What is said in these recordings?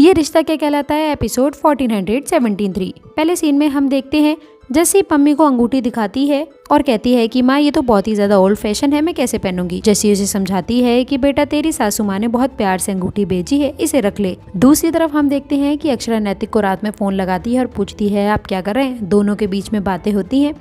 ये रिश्ता क्या कहलाता है एपिसोड 1473। पहले सीन में हम देखते हैं जस्सी पम्मी को अंगूठी दिखाती है और कहती है कि माँ ये तो बहुत ही ज्यादा ओल्ड फैशन है, मैं कैसे पहनूंगी। जस्सी उसे समझाती है कि बेटा तेरी सासू माँ ने बहुत प्यार से अंगूठी भेजी है, इसे रख ले। दूसरी तरफ हम देखते हैं कि अक्षरा नैतिक को रात में फोन लगाती है और पूछती है आप क्या कर रहे हैं। दोनों के बीच में बातें होती हैं।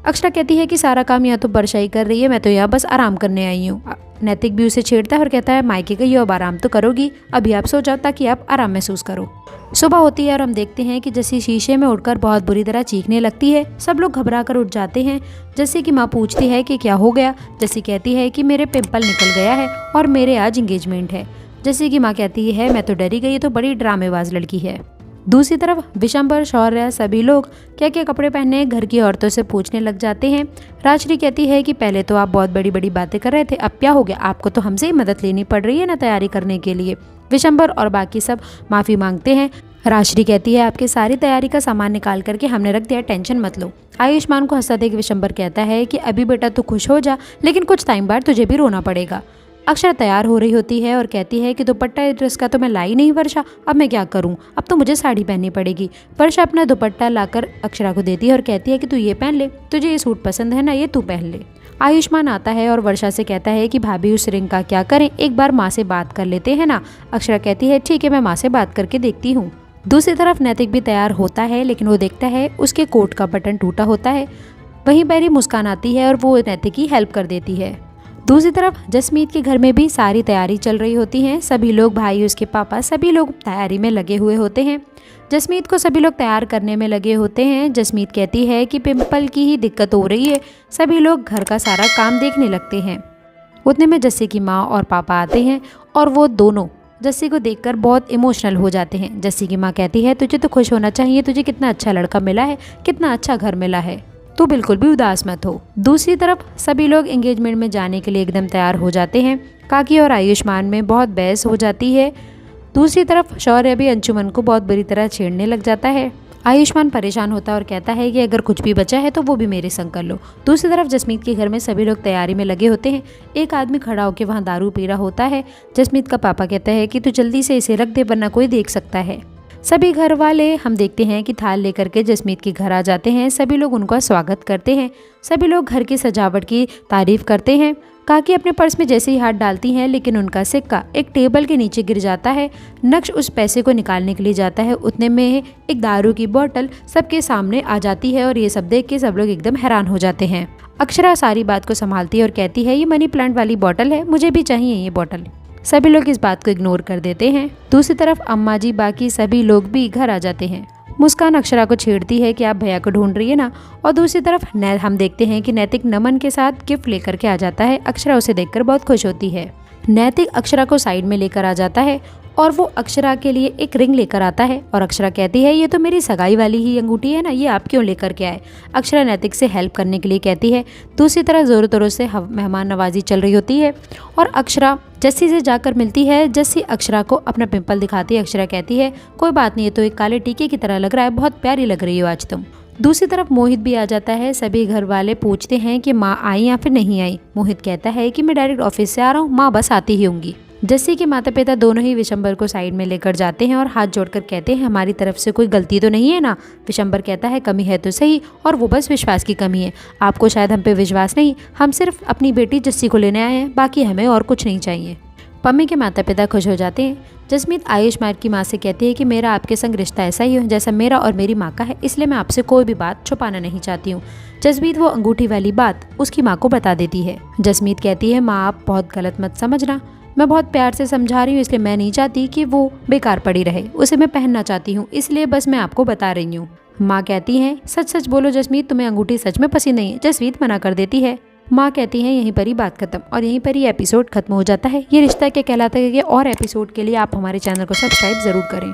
अक्षरा कहती है कि सारा काम यहाँ तो वर्षा ही कर रही है, मैं तो यहाँ बस आराम करने आई हूँ। नैतिक भी उसे छेड़ता है और कहता है मायके गई हो अब आराम तो करोगी, अभी आप सो जाओ ताकि आप आराम महसूस करो। सुबह होती है और हम देखते हैं कि जस्सी शीशे में उठकर बहुत बुरी तरह चीखने लगती है। सब लोग घबरा कर उठ जाते हैं। जस्सी की माँ पूछती है कि क्या हो गया। जस्सी कहती है कि मेरे पिंपल निकल गया है और मेरे आज एंगेजमेंट है। जस्सी की माँ कहती है मैं तो डरी गई, तो बड़ी ड्रामेबाज लड़की है। दूसरी तरफ विशंबर, शौर्य सभी लोग क्या क्या कपड़े पहने घर की औरतों से पूछने लग जाते हैं। राजश्री कहती है कि पहले तो आप बहुत बड़ी बड़ी बातें कर रहे थे, अब क्या हो गया, आपको तो हमसे ही मदद लेनी पड़ रही है ना तैयारी करने के लिए। विशंबर और बाकी सब माफ़ी मांगते हैं। राजश्री कहती है आपकी सारी तैयारी का सामान निकाल करके हमने रख दिया, टेंशन मत लो। आयुष्मान को हंसता देख विशंबर कहता है कि अभी बेटा तू खुश हो जा, लेकिन कुछ टाइम बाद तुझे भी रोना पड़ेगा। अक्षरा तैयार हो रही होती है और कहती है कि दुपट्टा ड्रेस का तो मैं लाई नहीं वर्षा, अब मैं क्या करूं, अब तो मुझे साड़ी पहननी पड़ेगी। वर्षा अपना दुपट्टा लाकर अक्षरा को देती है और कहती है कि तू ये पहन ले, तुझे ये सूट पसंद है ना, ये तू पहन ले। आयुष्मान आता है और वर्षा से कहता है कि भाभी उस रिंग का क्या करें, एक बार माँ से बात कर लेते हैं ना। अक्षरा कहती है ठीक है, मैं माँ से बात करके देखती हूँ। दूसरी तरफ नैतिक भी तैयार होता है, लेकिन वो देखता है उसके कोट का बटन टूटा होता है। वहीं पर ही मुस्कान आती है और वो नैतिक की हेल्प कर देती है। दूसरी तरफ जसमीत के घर में भी सारी तैयारी चल रही होती है। सभी लोग, भाई, उसके पापा, सभी लोग तैयारी में लगे हुए होते हैं। जसमीत को सभी लोग तैयार करने में लगे होते हैं। जसमीत कहती है कि पिंपल की ही दिक्कत हो रही है। सभी लोग घर का सारा काम देखने लगते हैं। उतने में जस्सी की माँ और पापा आते हैं और वो दोनों जस्सी को देखकर बहुत इमोशनल हो जाते हैं। जस्सी की माँ कहती है तुझे तो खुश होना चाहिए, तुझे कितना अच्छा लड़का मिला है, कितना अच्छा घर मिला है, तो बिल्कुल भी उदास मत हो। दूसरी तरफ सभी लोग एंगेजमेंट में जाने के लिए एकदम तैयार हो जाते हैं। काकी और आयुष्मान में बहुत बहस हो जाती है। दूसरी तरफ शौर्य भी अंशुमन को बहुत बुरी तरह छेड़ने लग जाता है। आयुष्मान परेशान होता है और कहता है कि अगर कुछ भी बचा है तो वो भी मेरे संग कर लो। दूसरी तरफ जसमीत के घर में सभी लोग तैयारी में लगे होते हैं। एक आदमी खड़ा होकर वहाँ दारू पी रहा होता है। जसमीत का पापा कहता है कि तू जल्दी से इसे रख दे वरना कोई देख सकता है। सभी घर वाले हम देखते हैं कि थाल लेकर के जसमीत के घर आ जाते हैं। सभी लोग उनका स्वागत करते हैं। सभी लोग घर की सजावट की तारीफ करते हैं। काकी अपने पर्स में जैसे ही हाथ डालती हैं, लेकिन उनका सिक्का एक टेबल के नीचे गिर जाता है। नक्श उस पैसे को निकालने के लिए जाता है। उतने में एक दारू की बोतल सबके सामने आ जाती है और ये सब देख के सब लोग एकदम हैरान हो जाते हैं। अक्षरा सारी बात को संभालती है और कहती है ये मनी प्लांट वाली बोतल है, मुझे भी चाहिए ये बोतल। सभी लोग इस बात को इग्नोर कर देते हैं। दूसरी तरफ अम्मा जी, बाकी सभी लोग भी घर आ जाते हैं। मुस्कान अक्षरा को छेड़ती है कि आप भैया को ढूंढ रही है ना। और दूसरी तरफ हम देखते हैं कि नैतिक नमन के साथ गिफ्ट लेकर के आ जाता है। अक्षरा उसे देखकर बहुत खुश होती है। नैतिक अक्षरा को साइड में लेकर आ जाता है और वो अक्षरा के लिए एक रिंग लेकर आता है और अक्षरा कहती है ये तो मेरी सगाई वाली ही अंगूठी है ना, ये आप क्यों लेकर के आए। अक्षरा नैतिक से हेल्प करने के लिए कहती है। दूसरी तरफ जोरों तोरों से मेहमान नवाजी चल रही होती है और अक्षरा जस्सी से जाकर मिलती है। जस्सी अक्षरा को अपना पिंपल दिखाती है। अक्षरा कहती है कोई बात नहीं, ये तो एक काले टीके की तरह लग रहा है, बहुत प्यारी लग रही हो आज तुम। दूसरी तरफ मोहित भी आ जाता है। सभी घर वाले पूछते हैं कि माँ आई या फिर नहीं आई। मोहित कहता है कि मैं डायरेक्ट ऑफिस से आ रहा हूँ, माँ बस आती ही होंगी। जस्सी के माता पिता दोनों ही विशंबर को साइड में लेकर जाते हैं और हाथ जोड़कर कहते हैं हमारी तरफ से कोई गलती तो नहीं है ना। विशंबर कहता है कमी है तो सही, और वो बस विश्वास की कमी है। आपको शायद हम पे विश्वास नहीं, हम सिर्फ अपनी बेटी जस्सी को लेने आए हैं, बाकी हमें और कुछ नहीं चाहिए। पम्मी के माता पिता खुश हो जाते हैं। जसमीत आयुष्मान की माँ से कहती है कि मेरा आपके संग रिश्ता ऐसा ही हो जैसा मेरा और मेरी माँ का है, इसलिए मैं आपसे कोई भी बात छुपाना नहीं चाहती हूँ। जसमीत वो अंगूठी वाली बात उसकी माँ को बता देती है। जसमीत कहती है माँ आप बहुत गलत मत समझना, मैं बहुत प्यार से समझा रही हूँ, इसलिए मैं नहीं चाहती कि वो बेकार पड़ी रहे, उसे मैं पहनना चाहती हूँ, इसलिए बस मैं आपको बता रही हूँ। माँ कहती है सच सच बोलो जसमीत, तुम्हें अंगूठी सच में पसंद नहीं है। जसमीत मना कर देती है। माँ कहती है यहीं पर ही बात खत्म, और यहीं पर ही एपिसोड खत्म हो जाता है। ये रिश्ता क्या कहलाता है कि और एपिसोड के लिए आप हमारे चैनल को सब्सक्राइब जरूर करें।